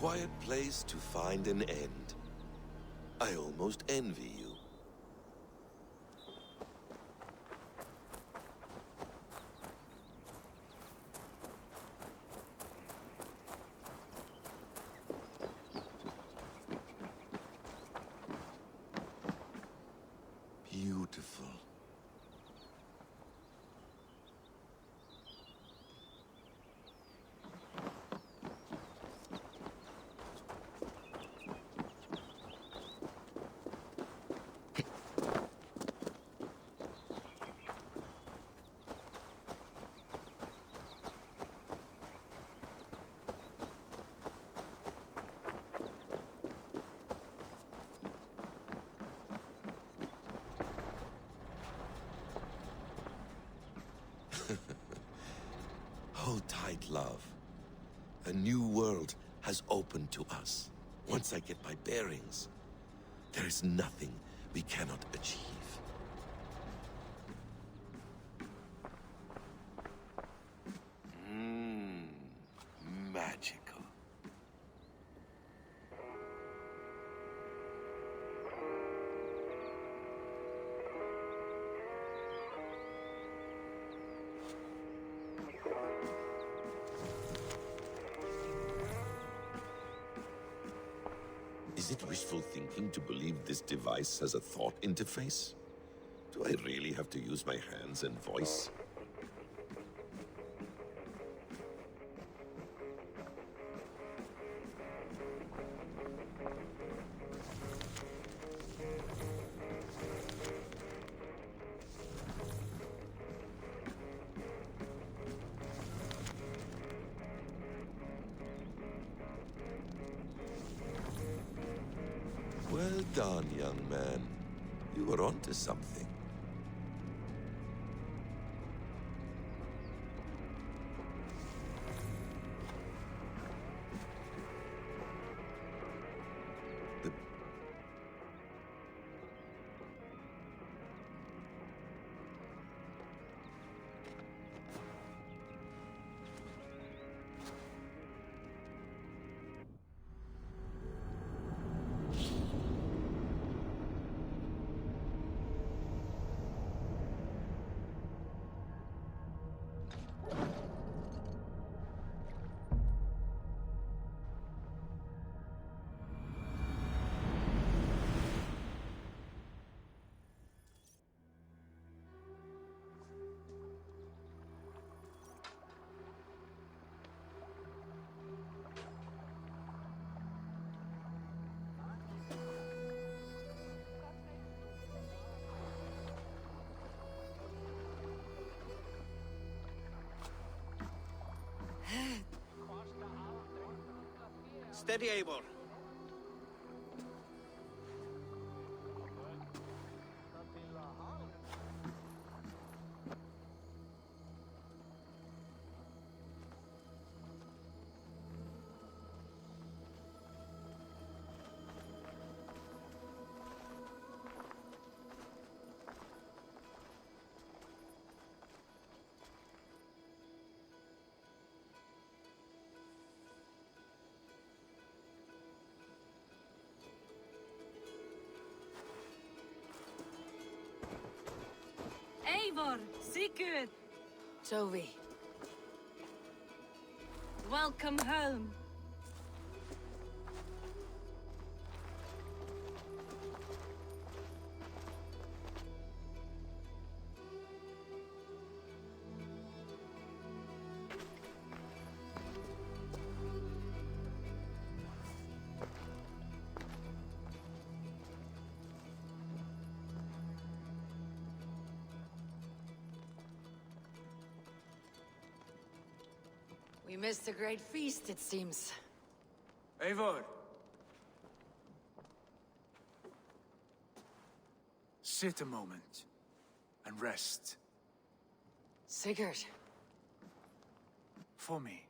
quiet place to find an end. I almost envy you. Beautiful. Hold tight, love. A new world has opened to us. Once I get my bearings, there is nothing we cannot achieve. Magical. Is it wishful thinking to believe this device has a thought interface? Do I really have to use my hands and voice? Well done, young man. You were onto something. The Steady, Eivor. Eivor, Sigurd, Toby. welcome home. We missed a great feast, it seems. Eivor! Sit a moment and rest. Sigurd. For me.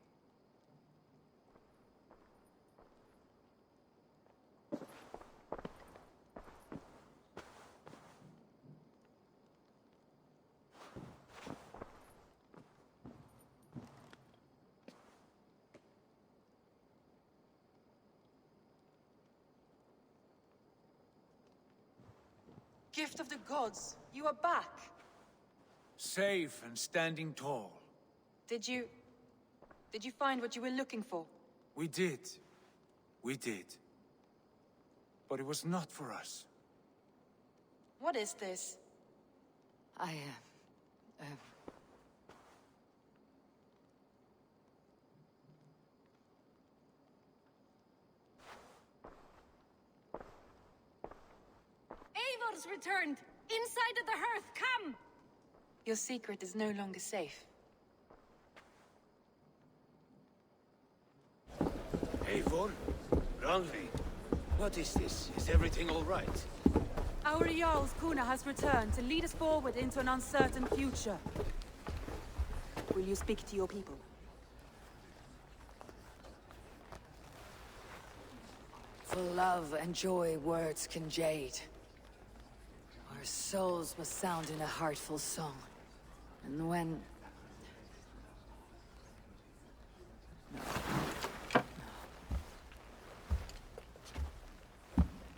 Gift of the gods, you are back. Safe and standing tall. Did you find what you were looking for? We did. We did. But it was not for us. What is this? Eivor's returned! Inside of the hearth, come! Your secret is no longer safe. Eivor? Randvi? What is this? Is everything all right? Our Jarl's Kuna has returned to lead us forward into an uncertain future. Will you speak to your people? For love and joy, words can jade. Our souls must sound in a heartful song. And when...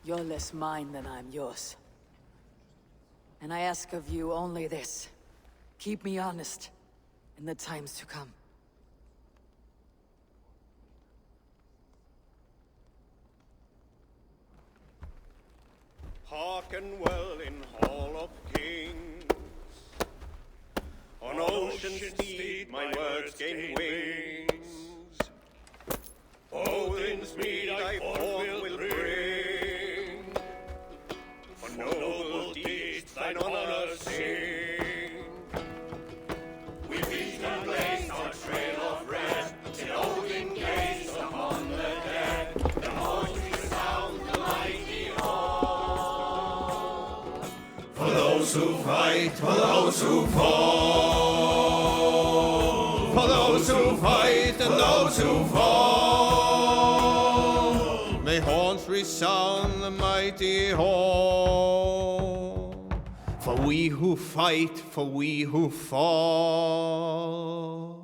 You're less mine than I'm yours. And I ask of you only this. Keep me honest in the times to come. Hearken well in Hall of Kings. On ocean steed my words gain wings. Odin's mead I forth will bring. For noble deeds thine honor sing. We beat and blaze our trail of red, till Odin gazed upon the dead. The voice resound the mighty hall. For those who fight, for those who fall. For those who fight and those who fall. May horns resound the mighty hall. For we who fight, for we who fall.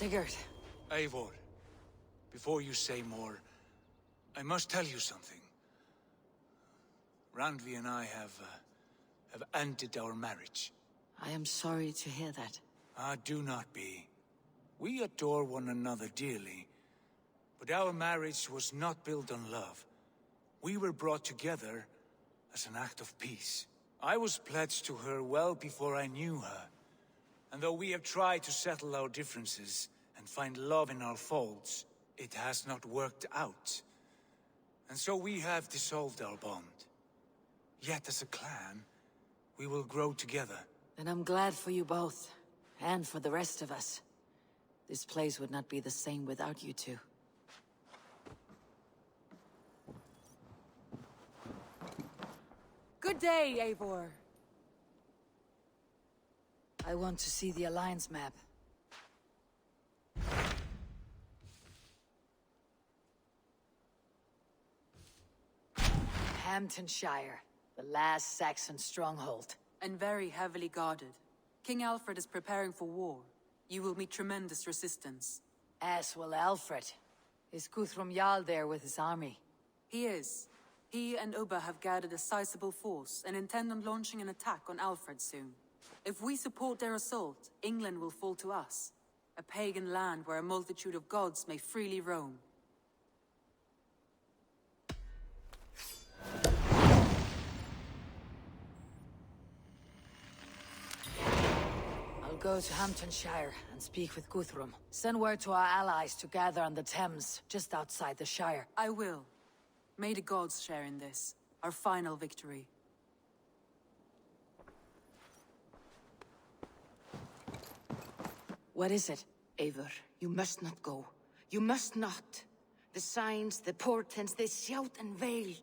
Sigurd. Eivor, before you say more, I must tell you something. Randvi and I have ended our marriage. I am sorry to hear that. Ah, do not be. We adore one another dearly, but our marriage was not built on love. We were brought together as an act of peace. I was pledged to her well before I knew her, and though we have tried to settle our differences and find love in our faults, it has not worked out. And so we have dissolved our bond. Yet as a clan, we will grow together. And I'm glad for you both, and for the rest of us. This place would not be the same without you two. Good day, Eivor. I want to see the Alliance map. Hamptonshire, the last Saxon stronghold. And very heavily guarded. King Alfred is preparing for war. You will meet tremendous resistance. As will Alfred. Is Guthrum Jarl there with his army? He is. He and Ubba have gathered a sizable force and intend on launching an attack on Alfred soon. If we support their assault, England will fall to us. A pagan land where a multitude of gods may freely roam. I'll go to Hamptonshire and speak with Guthrum. Send word to our allies to gather on the Thames, just outside the Shire. I will. May the gods share in this, our final victory. What is it? Eivor, you must not go. You must not. The signs, the portents, they shout and wail.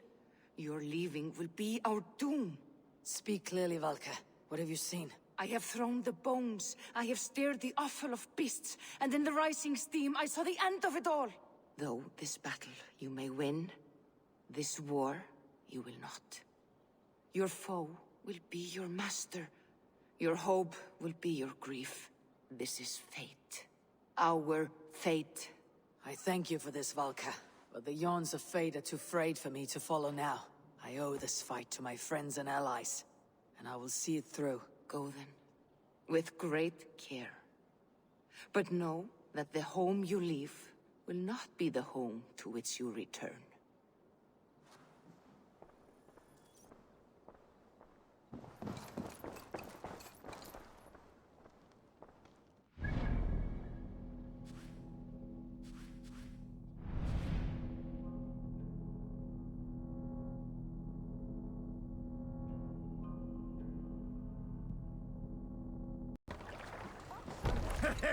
Your leaving will be our doom. Speak clearly, Valka. What have you seen? I have thrown the bones, I have stirred the offal of beasts, and in the rising steam I saw the end of it all. Though this battle you may win, this war you will not. Your foe will be your master. Your hope will be your grief. This is fate. Our fate. I thank you for this, Valka. But the yawns of fate are too frayed for me to follow now. I owe this fight to my friends and allies, and I will see it through. Go then, with great care. But know that the home you leave will not be the home to which you return.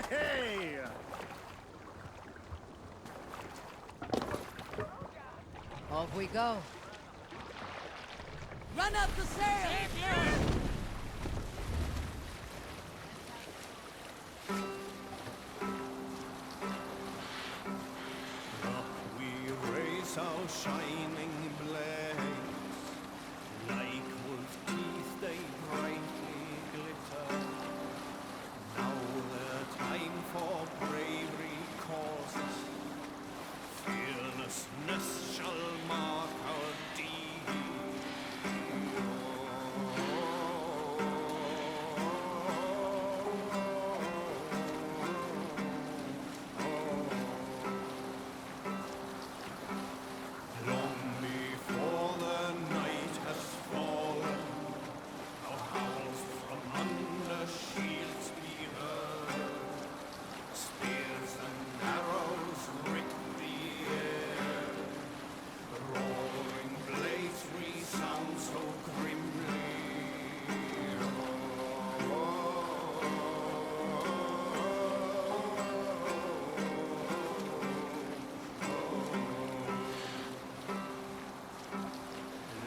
Hey! Off we go. Run up the stairs! Up we raise our shining blades, like wolf teeth they brightly glitter. Now the time for bravery calls us. Fearlessness shall mark our deed. Long before the night has fallen, our howls from under shields be heard. Spears and arrows rip the air. Roaring blades resound so grimly.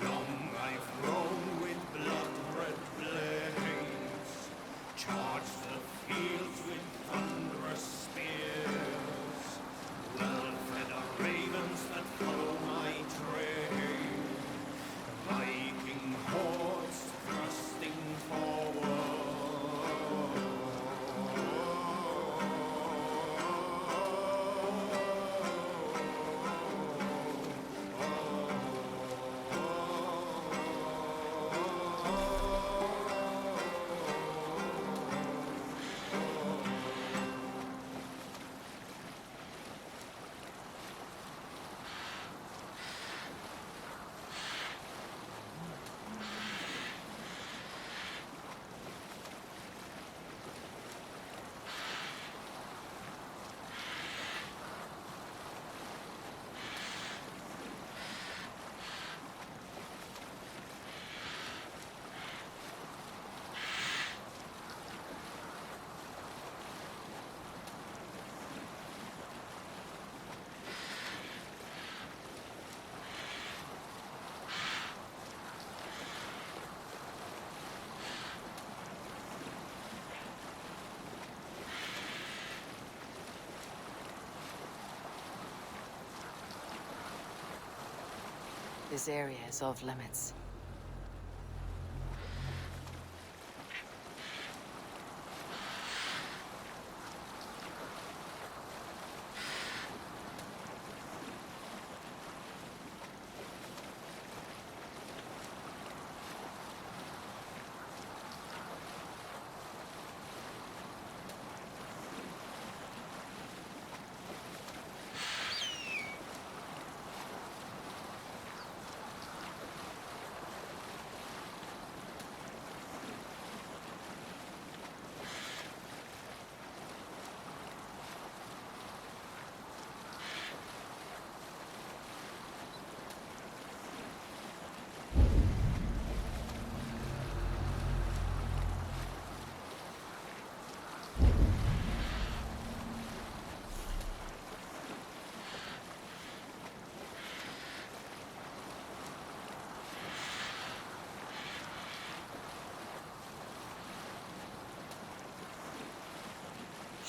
Long I've roamed with blood-red blades, charged the fields with thunderous spears. Well-fed are ravens that follow my trail, Viking hordes thrusting forward. This area is off limits.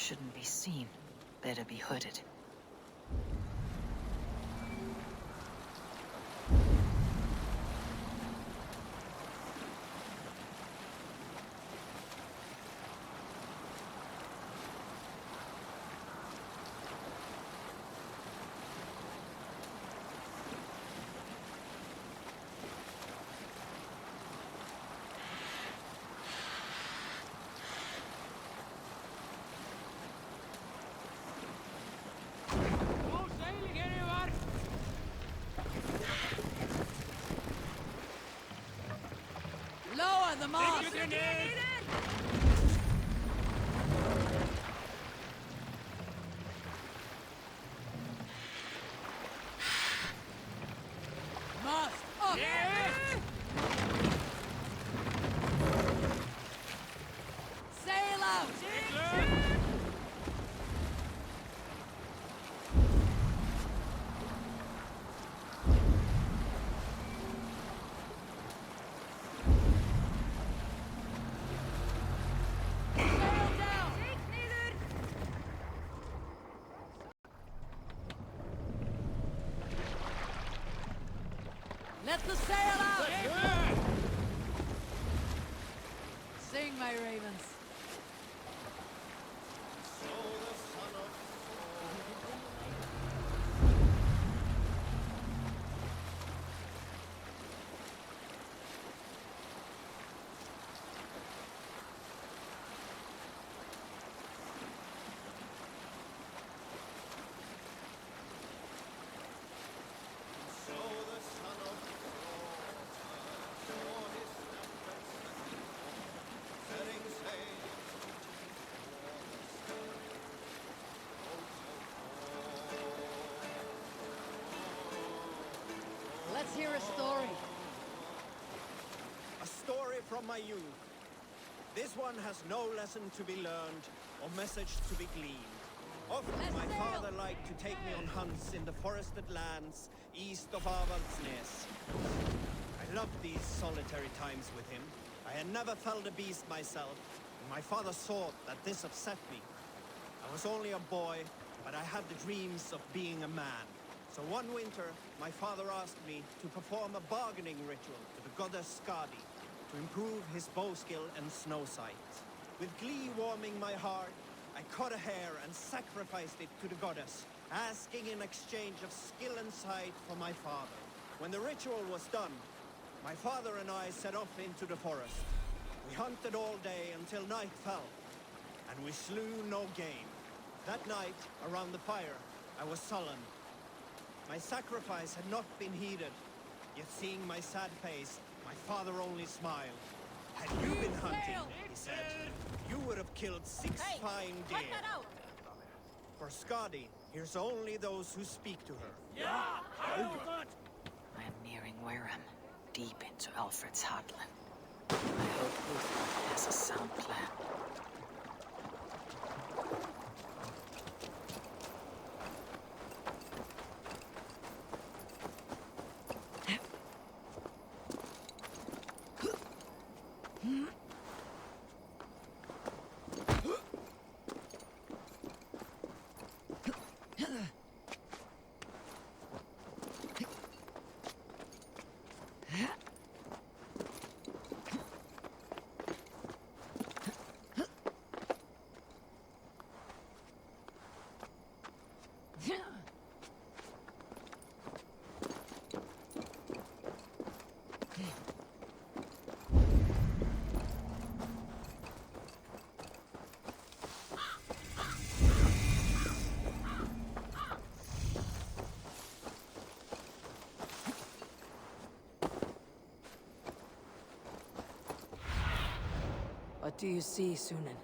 Shouldn't be seen. Better be hooded. Lower the mast! Mast up! Sail out! Let the sail out! Sing, my ravens. Let's hear a story. A story from my youth. This one has no lesson to be learned or message to be gleaned. Often my father liked to take me on hunts in the forested lands east of Avaldsnes. I loved these solitary times with him. I had never felled a beast myself, and my father thought that this upset me. I was only a boy, but I had the dreams of being a man. So one winter, my father asked me to perform a bargaining ritual to the goddess Skadi to improve his bow skill and snow sight. With glee warming my heart, I cut a hare and sacrificed it to the goddess, asking in exchange of skill and sight for my father. When the ritual was done, my father and I set off into the forest. We hunted all day until night fell, and we slew no game. That night, around the fire, I was sullen. My sacrifice had not been heeded, yet seeing my sad face, my father only smiled. Had you been hunting, he said, you would have killed 6 fine deer. For Skadi, here's only those who speak to her. I am nearing Wareham, deep into Alfred's heartland. I hope Luther has a sound plan. What do you see, Sunan?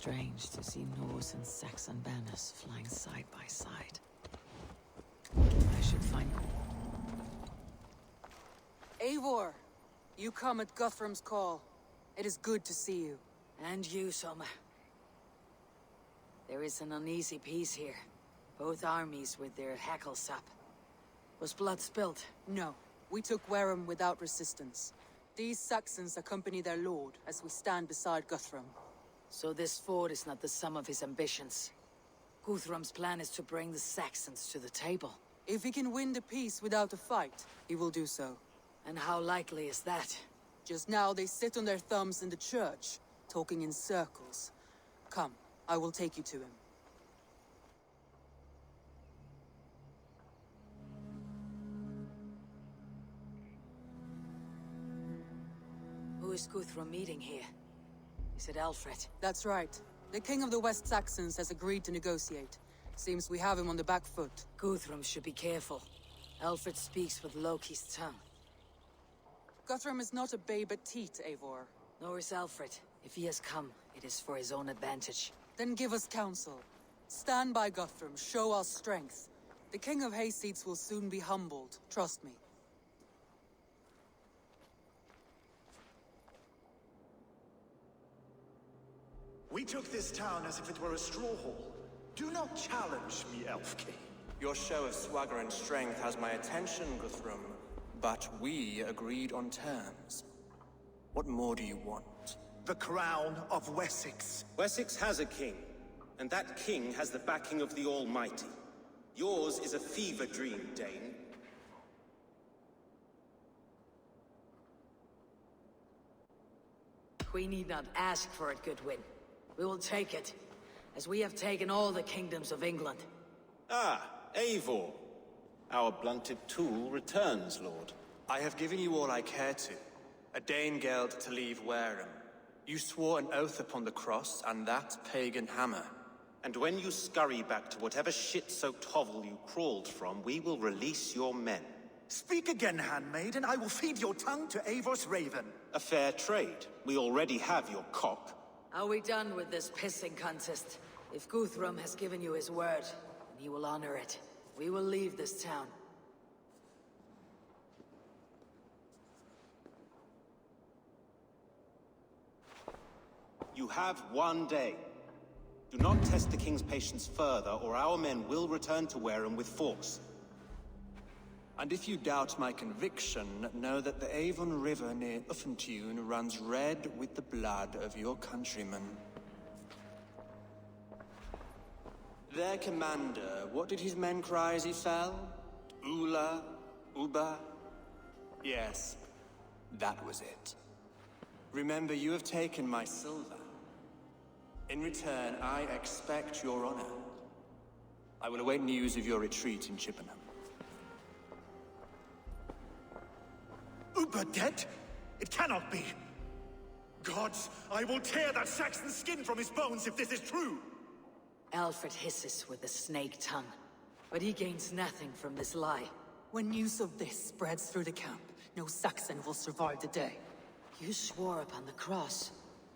strange to see Norse and Saxon banners flying side by side. I should find... Eivor! You come at Guthrum's call. It is good to see you. And you, Soma. There is an uneasy peace here. Both armies with their hackles up. Was blood spilled? No. We took Wareham without resistance. These Saxons accompany their lord as we stand beside Guthrum. So this fort is not the sum of his ambitions. Guthrum's plan is to bring the Saxons to the table. If he can win the peace without a fight, he will do so. And how likely is that? Just now they sit on their thumbs in the church, talking in circles. Come, I will take you to him. Who is Guthrum meeting here? Is it Alfred? That's right. The King of the West Saxons has agreed to negotiate. Seems we have him on the back foot. Guthrum should be careful. Alfred speaks with Loki's tongue. Guthrum is not a babe at teat, Eivor. Nor is Alfred. If he has come, it is for his own advantage. Then give us counsel. Stand by Guthrum, show our strength. The King of Hayseeds will soon be humbled, trust me. We took this town as if it were a straw hall. Do not challenge me, Elf King. Your show of swagger and strength has my attention, Guthrum. But we agreed on terms. What more do you want? The crown of Wessex. Wessex has a king, and that king has the backing of the Almighty. Yours is a fever dream, Dane. We need not ask for it, Goodwin. We will take it, as we have taken all the kingdoms of England. Ah, Eivor. Our blunted tool returns, Lord. I have given you all I care to. A Danegeld to leave Wareham. You swore an oath upon the cross, and that pagan hammer. And when you scurry back to whatever shit-soaked hovel you crawled from, we will release your men. Speak again, handmaid, and I will feed your tongue to Eivor's raven. A fair trade. We already have your cock. Are we done with this pissing contest? If Guthrum has given you his word, then he will honor it. We will leave this town. You have one day. Do not test the king's patience further, or our men will return to Wareham with force. And if you doubt my conviction, know that the Avon River near Uffentune runs red with the blood of your countrymen. Their commander, what did his men cry as he fell? Ula? Uba? Yes, that was it. Remember, you have taken my silver. In return, I expect your honor. I will await news of your retreat in Chippenham. Uber dead? It cannot be. Gods, I will tear that Saxon skin from his bones if this is true! Alfred hisses with a snake tongue, but he gains nothing from this lie. When news of this spreads through the camp, no Saxon will survive the day. You swore upon the cross.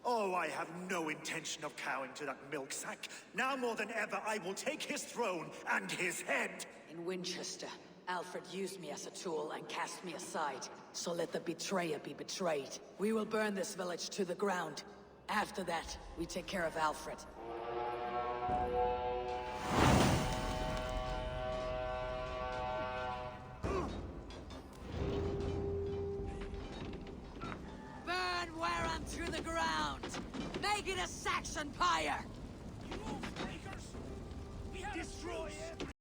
Oh, I have no intention of cowing to that milk sack. Now more than ever, I will take his throne and his head! In Winchester, Alfred used me as a tool and cast me aside. So let the betrayer be betrayed. We will burn this village to the ground. After that, we take care of Alfred. Burn Wareham to the ground! Make it a Saxon pyre! Destroy it!